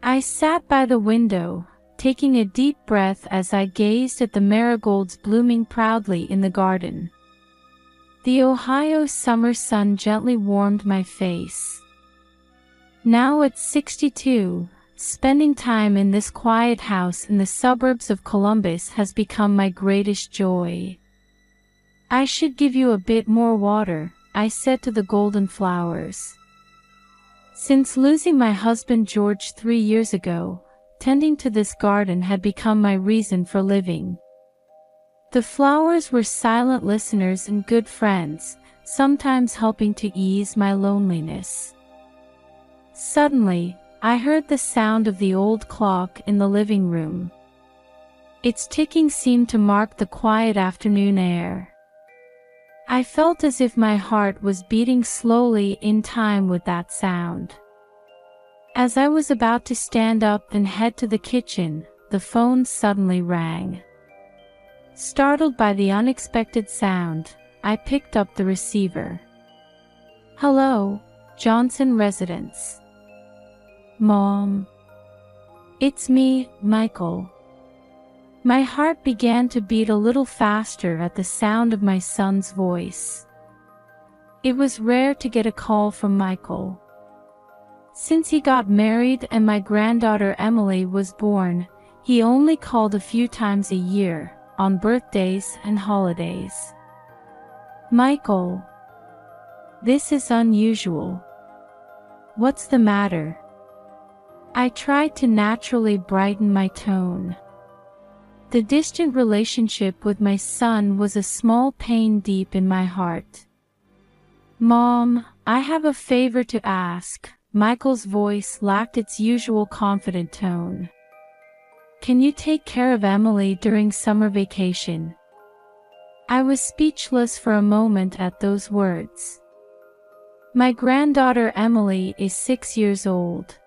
I sat by the window, taking a deep breath as I gazed at the marigolds blooming proudly in the garden. The Ohio summer sun gently warmed my face. Now at 62, spending time in this quiet house in the suburbs of Columbus has become my greatest joy. "I should give you a bit more water," I said to the golden flowers. Since losing my husband George 3 years ago, tending to this garden had become my reason for living. The flowers were silent listeners and good friends, sometimes helping to ease my loneliness. Suddenly, I heard the sound of the old clock in the living room. Its ticking seemed to mark the quiet afternoon air. I felt as if my heart was beating slowly in time with that sound. As I was about to stand up and head to the kitchen, the phone suddenly rang. Startled by the unexpected sound, I picked up the receiver. "Hello, Johnson Residence." "Mom." "It's me, Michael." My heart began to beat a little faster at the sound of my son's voice. It was rare to get a call from Michael. Since he got married and my granddaughter Emily was born, he only called a few times a year, on birthdays and holidays. "Michael, this is unusual. What's the matter?" I tried to naturally brighten my tone. The distant relationship with my son was a small pain deep in my heart. "Mom, I have a favor to ask." Michael's voice lacked its usual confident tone. "Can you take care of Emily during summer vacation?" I was speechless for a moment at those words. My granddaughter Emily is 6 years old.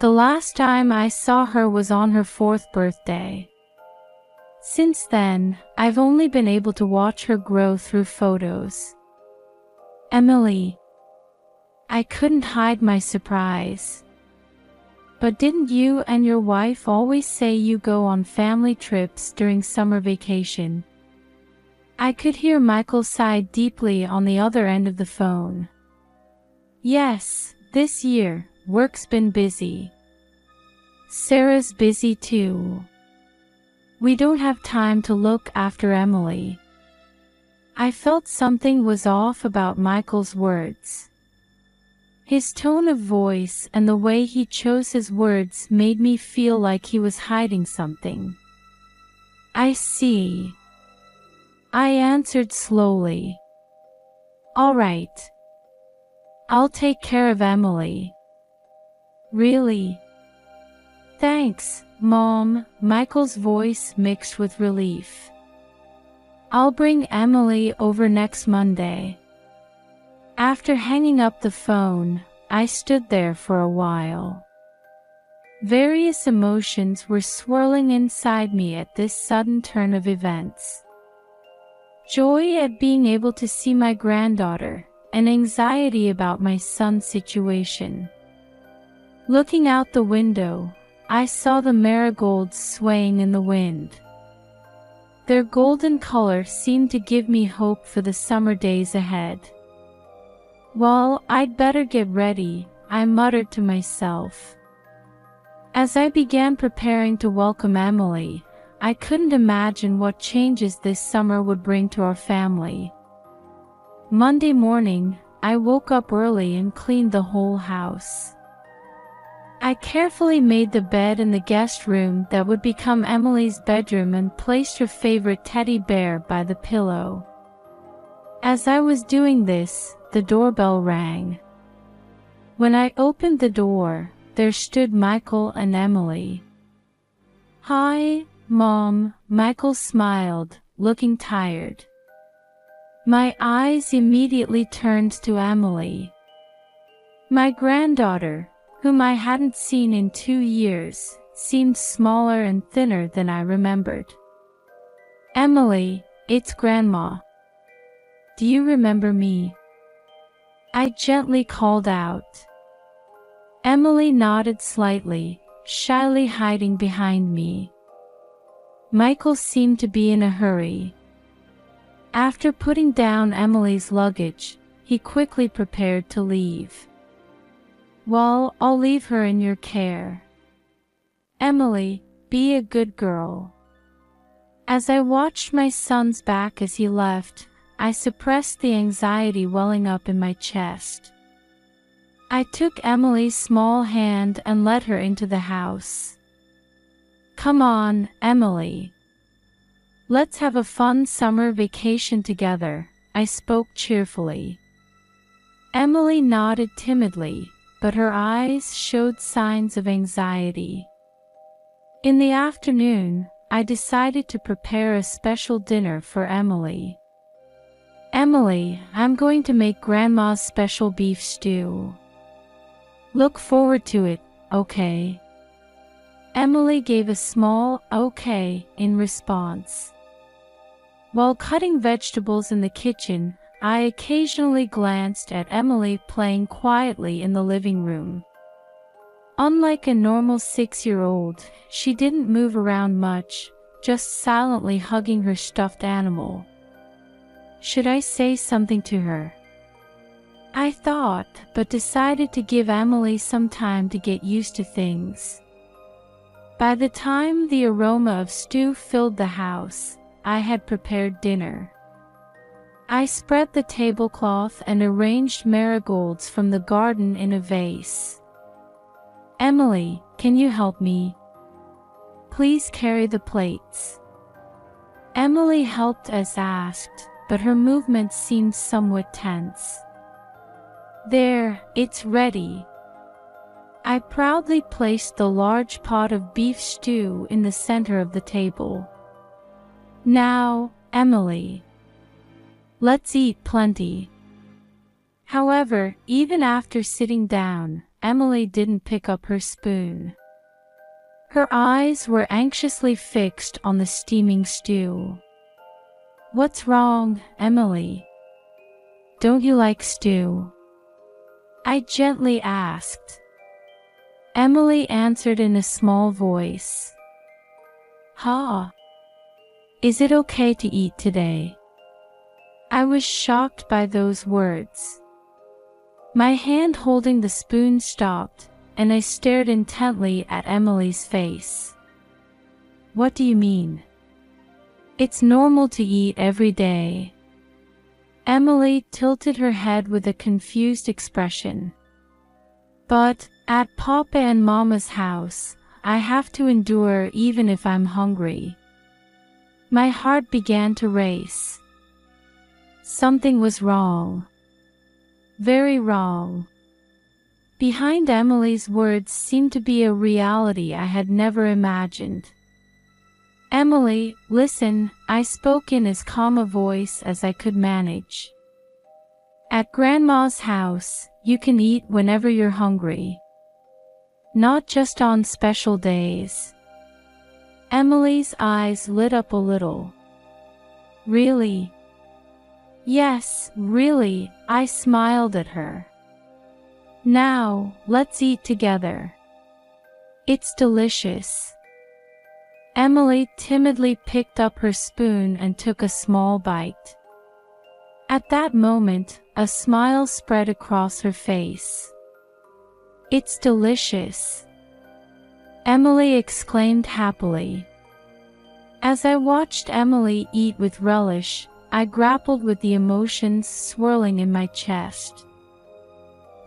The last time I saw her was on her 4th birthday. Since then, I've only been able to watch her grow through photos. "Emily." I couldn't hide my surprise. "But didn't you and your wife always say you go on family trips during summer vacation?" I could hear Michael sigh deeply on the other end of the phone. "Yes, this year, work's been busy. Sarah's busy too. We don't have time to look after Emily." I felt something was off about Michael's words. His tone of voice and the way he chose his words made me feel like he was hiding something. "I see," I answered slowly. "All right. I'll take care of Emily." "Really? Thanks, Mom." Michael's voice mixed with relief. "I'll bring Emily over next Monday." After hanging up the phone, I stood there for a while. Various emotions were swirling inside me at this sudden turn of events. Joy at being able to see my granddaughter, and anxiety about my son's situation. Looking out the window, I saw the marigolds swaying in the wind. Their golden color seemed to give me hope for the summer days ahead. "Well, I'd better get ready," I muttered to myself. As I began preparing to welcome Emily, I couldn't imagine what changes this summer would bring to our family. Monday morning, I woke up early and cleaned the whole house. I carefully made the bed in the guest room that would become Emily's bedroom and placed her favorite teddy bear by the pillow. As I was doing this, the doorbell rang. When I opened the door, there stood Michael and Emily. "Hi, Mom," Michael smiled, looking tired. My eyes immediately turned to Emily. My granddaughter, whom I hadn't seen in 2 years, seemed smaller and thinner than I remembered. "Emily, it's Grandma. Do you remember me?" I gently called out. Emily nodded slightly, shyly hiding behind me. Michael seemed to be in a hurry. After putting down Emily's luggage, he quickly prepared to leave. "Well, I'll leave her in your care. Emily, be a good girl." As I watched my son's back as he left, I suppressed the anxiety welling up in my chest. I took Emily's small hand and led her into the house. "Come on, Emily. Let's have a fun summer vacation together," I spoke cheerfully. Emily nodded timidly, but her eyes showed signs of anxiety. In the afternoon, I decided to prepare a special dinner for Emily. "Emily, I'm going to make Grandma's special beef stew. Look forward to it, okay?" Emily gave a small "okay" in response. While cutting vegetables in the kitchen, I occasionally glanced at Emily playing quietly in the living room. Unlike a normal 6-year-old, she didn't move around much, just silently hugging her stuffed animal. Should I say something to her? I thought, but decided to give Emily some time to get used to things. By the time the aroma of stew filled the house, I had prepared dinner. I spread the tablecloth and arranged marigolds from the garden in a vase. "Emily, can you help me? Please carry the plates." Emily helped as asked, but her movements seemed somewhat tense. "There, it's ready." I proudly placed the large pot of beef stew in the center of the table. "Now, Emily, let's eat plenty." However, even after sitting down, Emily didn't pick up her spoon. Her eyes were anxiously fixed on the steaming stew. "What's wrong, Emily? Don't you like stew?" I gently asked. Emily answered in a small voice. "Ha! Is it okay to eat today?" I was shocked by those words. My hand holding the spoon stopped, and I stared intently at Emily's face. "What do you mean?" "It's normal to eat every day." Emily tilted her head with a confused expression. "But, at Papa and Mama's house, I have to endure even if I'm hungry." My heart began to race. Something was wrong. Very wrong. Behind Emily's words seemed to be a reality I had never imagined. "Emily, listen," I spoke in as calm a voice as I could manage. "At Grandma's house, you can eat whenever you're hungry. Not just on special days." Emily's eyes lit up a little. "Really?" "Yes, really," I smiled at her. "Now, let's eat together. It's delicious." Emily timidly picked up her spoon and took a small bite. At that moment, a smile spread across her face. "It's delicious," Emily exclaimed happily. As I watched Emily eat with relish, I grappled with the emotions swirling in my chest.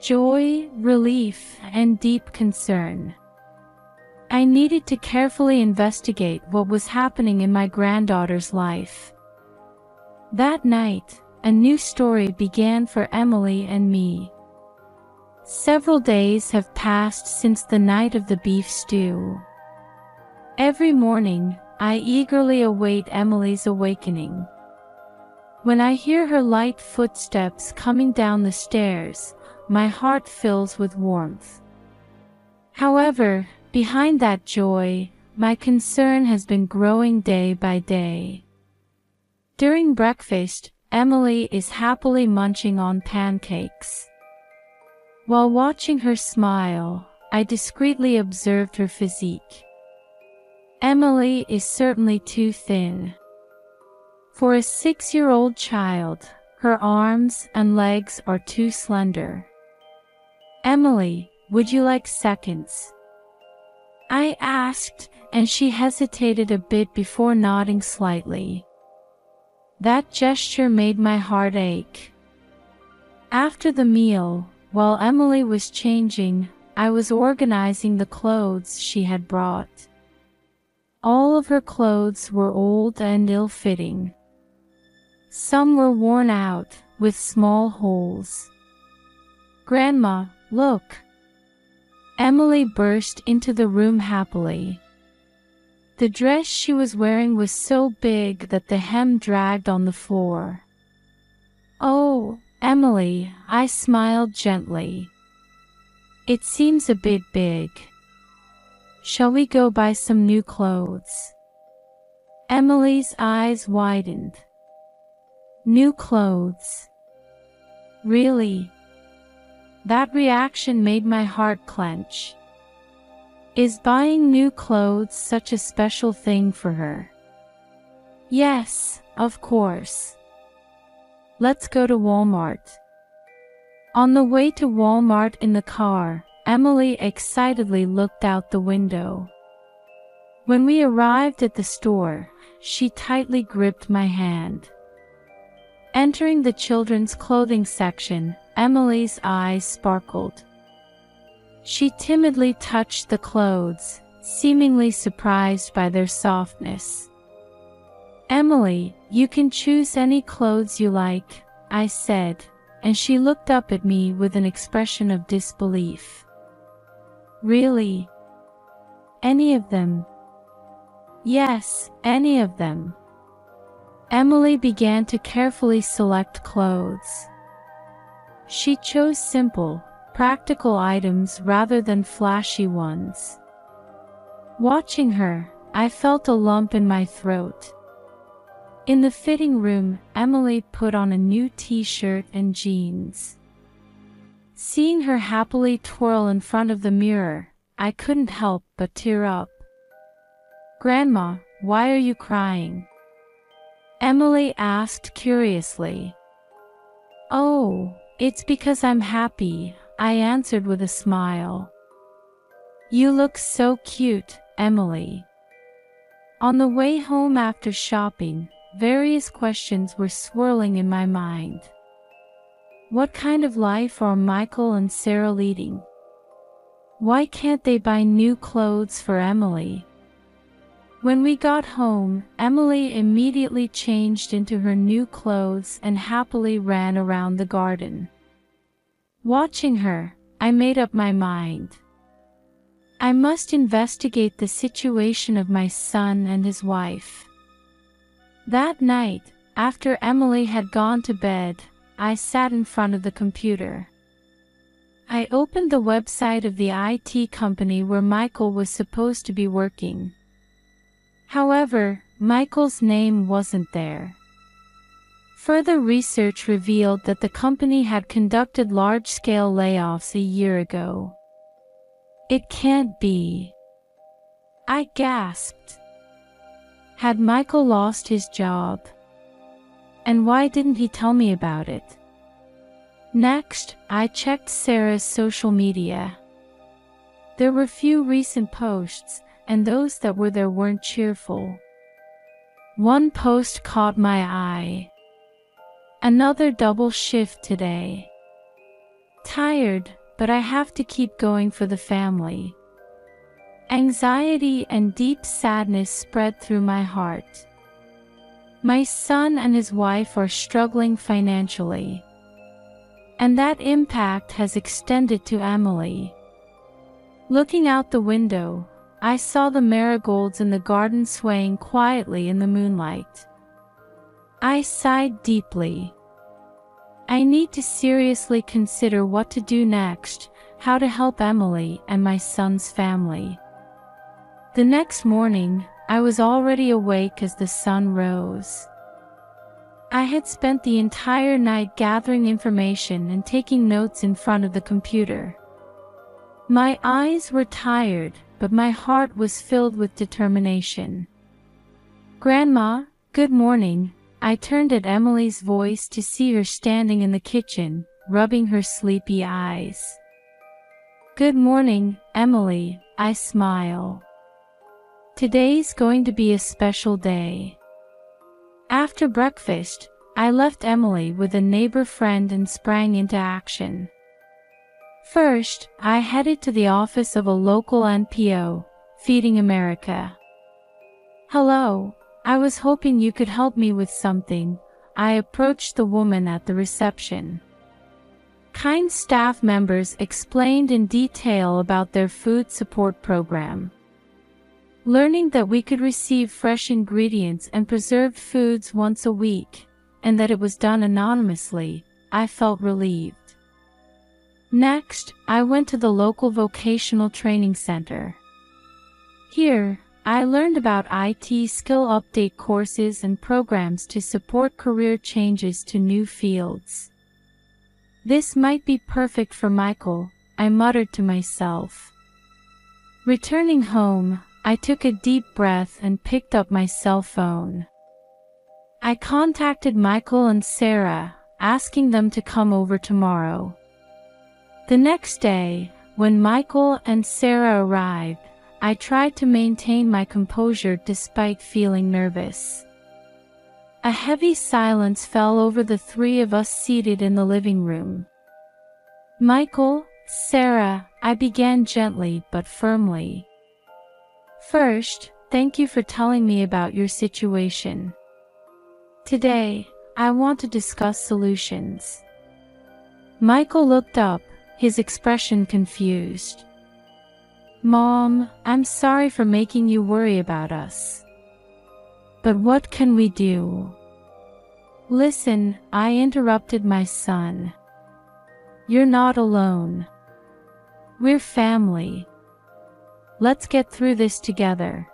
Joy, relief, and deep concern. I needed to carefully investigate what was happening in my granddaughter's life. That night, a new story began for Emily and me. Several days have passed since the night of the beef stew. Every morning, I eagerly await Emily's awakening. When I hear her light footsteps coming down the stairs, my heart fills with warmth. However, behind that joy, my concern has been growing day by day. During breakfast, Emily is happily munching on pancakes. While watching her smile, I discreetly observed her physique. Emily is certainly too thin. For a 6-year-old child, her arms and legs are too slender. Emily, would you like seconds? I asked, and she hesitated a bit before nodding slightly. That gesture made my heart ache. After the meal, while Emily was changing, I was organizing the clothes she had brought. All of her clothes were old and ill-fitting. Some were worn out, with small holes. "Grandma, look!" Emily burst into the room happily. The dress she was wearing was so big that the hem dragged on the floor. "Oh, Emily," I smiled gently. "It seems a bit big. Shall we go buy some new clothes?" Emily's eyes widened. New clothes? Really? That reaction made my heart clench. Is buying new clothes such a special thing for her? Yes, of course. Let's go to Walmart. On the way to Walmart in the car, Emily excitedly looked out the window. When we arrived at the store, she tightly gripped my hand. Entering the children's clothing section, Emily's eyes sparkled. She timidly touched the clothes, seemingly surprised by their softness. "Emily, you can choose any clothes you like," I said, and she looked up at me with an expression of disbelief. "Really? Any of them?" "Yes, any of them." Emily began to carefully select clothes. She chose simple, practical items rather than flashy ones. Watching her, I felt a lump in my throat. In the fitting room, Emily put on a new t-shirt and jeans. Seeing her happily twirl in front of the mirror, I couldn't help but tear up. "Grandma, why are you crying?" Emily asked curiously. "Oh, it's because I'm happy," I answered with a smile. "You look so cute, Emily." On the way home after shopping, various questions were swirling in my mind. What kind of life are Michael and Sarah leading? Why can't they buy new clothes for Emily? When we got home, Emily immediately changed into her new clothes and happily ran around the garden. Watching her, I made up my mind. I must investigate the situation of my son and his wife. That night, after Emily had gone to bed, I sat in front of the computer. I opened the website of the IT company where Michael was supposed to be working. However, Michael's name wasn't there. Further research revealed that the company had conducted large-scale layoffs a year ago. It can't be. I gasped. Had Michael lost his job? And why didn't he tell me about it? Next, I checked Sarah's social media. There were few recent posts, and those that were there weren't cheerful. One post caught my eye. "Another double shift today. Tired, but I have to keep going for the family." Anxiety and deep sadness spread through my heart. My son and his wife are struggling financially. And that impact has extended to Emily. Looking out the window, I saw the marigolds in the garden swaying quietly in the moonlight. I sighed deeply. I need to seriously consider what to do next, how to help Emily and my son's family. The next morning, I was already awake as the sun rose. I had spent the entire night gathering information and taking notes in front of the computer. My eyes were tired, but my heart was filled with determination. "Grandma, good morning." I turned at Emily's voice to see her standing in the kitchen, rubbing her sleepy eyes. "Good morning, Emily," I smile. "Today's going to be a special day." After breakfast, I left Emily with a neighbor friend and sprang into action. First, I headed to the office of a local NPO, Feeding America. "Hello, I was hoping you could help me with something." I approached the woman at the reception. Kind staff members explained in detail about their food support program. Learning that we could receive fresh ingredients and preserved foods once a week, and that it was done anonymously, I felt relieved. Next, I went to the local vocational training center. Here, I learned about IT skill update courses and programs to support career changes to new fields. This might be perfect for Michael, I muttered to myself. Returning home, I took a deep breath and picked up my cell phone. I contacted Michael and Sarah, asking them to come over tomorrow. The next day, when Michael and Sarah arrived, I tried to maintain my composure despite feeling nervous. A heavy silence fell over the three of us seated in the living room. "Michael, Sarah," I began gently but firmly. "First, thank you for telling me about your situation. Today, I want to discuss solutions." Michael looked up, his expression confused. "Mom, I'm sorry for making you worry about us. But what can we do?" "Listen," I interrupted my son. "You're not alone. We're family. Let's get through this together."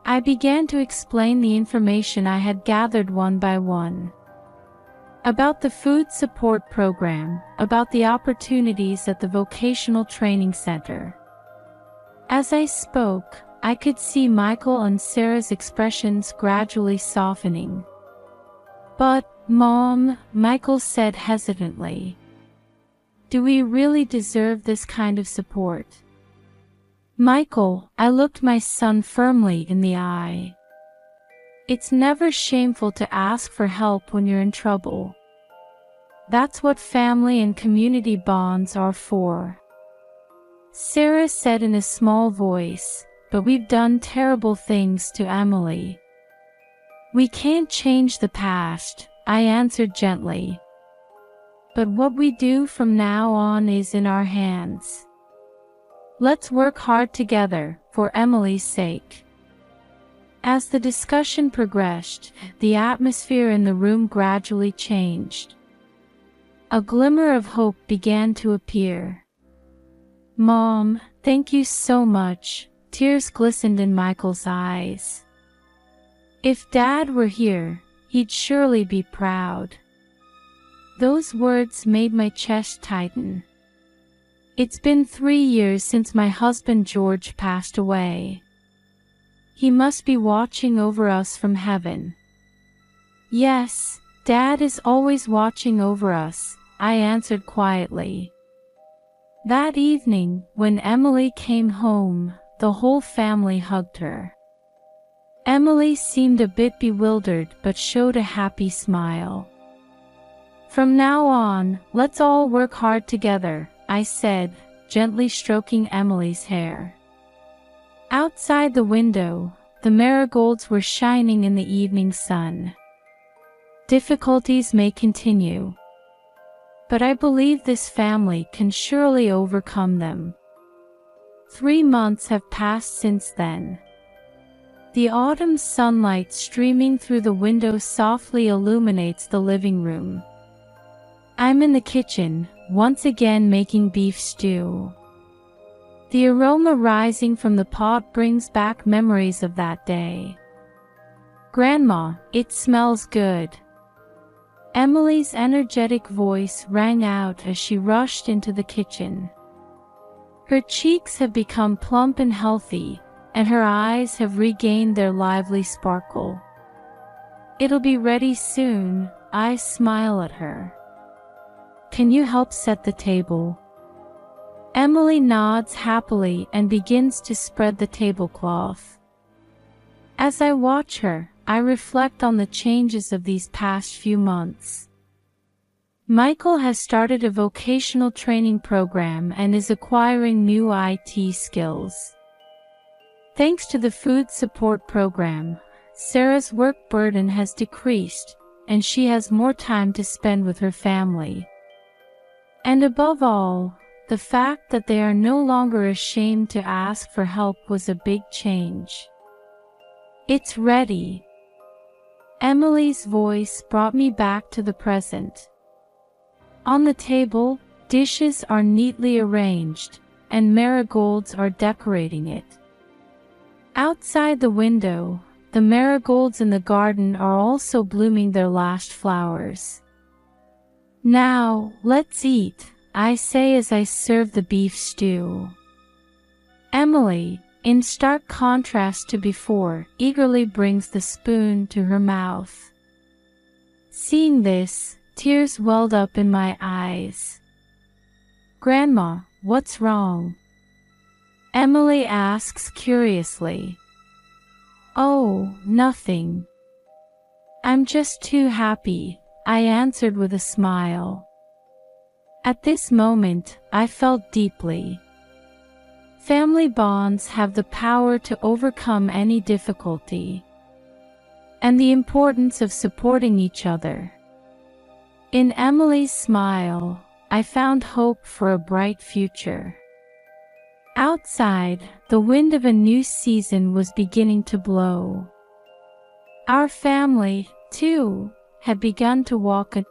I began to explain the information I had gathered one by one. About the food support program, about the opportunities at the vocational training center. As I spoke, I could see Michael and Sarah's expressions gradually softening. "But, Mom," Michael said hesitantly, "do we really deserve this kind of support?" "Michael," I looked my son firmly in the eye. "It's never shameful to ask for help when you're in trouble. That's what family and community bonds are for." Sarah said in a small voice, "But we've done terrible things to Emily." "We can't change the past," I answered gently. "But what we do from now on is in our hands. Let's work hard together, for Emily's sake." As the discussion progressed, the atmosphere in the room gradually changed. A glimmer of hope began to appear. "Mom, thank you so much." Tears glistened in Michael's eyes. "If Dad were here, he'd surely be proud." Those words made my chest tighten. It's been 3 years since my husband George passed away. He must be watching over us from heaven. "Yes, Dad is always watching over us," I answered quietly. That evening, when Emily came home, the whole family hugged her. Emily seemed a bit bewildered but showed a happy smile. "From now on, let's all work hard together," I said, gently stroking Emily's hair. Outside the window, the marigolds were shining in the evening sun. Difficulties may continue, but I believe this family can surely overcome them. 3 months have passed since then. The autumn sunlight streaming through the window softly illuminates the living room. I'm in the kitchen, once again making beef stew. The aroma rising from the pot brings back memories of that day. "Grandma, it smells good." Emily's energetic voice rang out as she rushed into the kitchen. Her cheeks have become plump and healthy, and her eyes have regained their lively sparkle. "It'll be ready soon," I smile at her. "Can you help set the table?" Emily nods happily and begins to spread the tablecloth. As I watch her, I reflect on the changes of these past few months. Michael has started a vocational training program and is acquiring new IT skills. Thanks to the food support program, Sarah's work burden has decreased, and she has more time to spend with her family. And above all, the fact that they are no longer ashamed to ask for help was a big change. "It's ready." Emily's voice brought me back to the present. On the table, dishes are neatly arranged, and marigolds are decorating it. Outside the window, the marigolds in the garden are also blooming their last flowers. "Now, let's eat," I say as I serve the beef stew. Emily, in stark contrast to before, eagerly brings the spoon to her mouth. Seeing this, tears welled up in my eyes. "Grandma, what's wrong?" Emily asks curiously. "Oh, nothing. I'm just too happy," I answered with a smile. At this moment, I felt deeply. Family bonds have the power to overcome any difficulty, and the importance of supporting each other. In Emily's smile, I found hope for a bright future. Outside, the wind of a new season was beginning to blow. Our family, too, had begun to walk a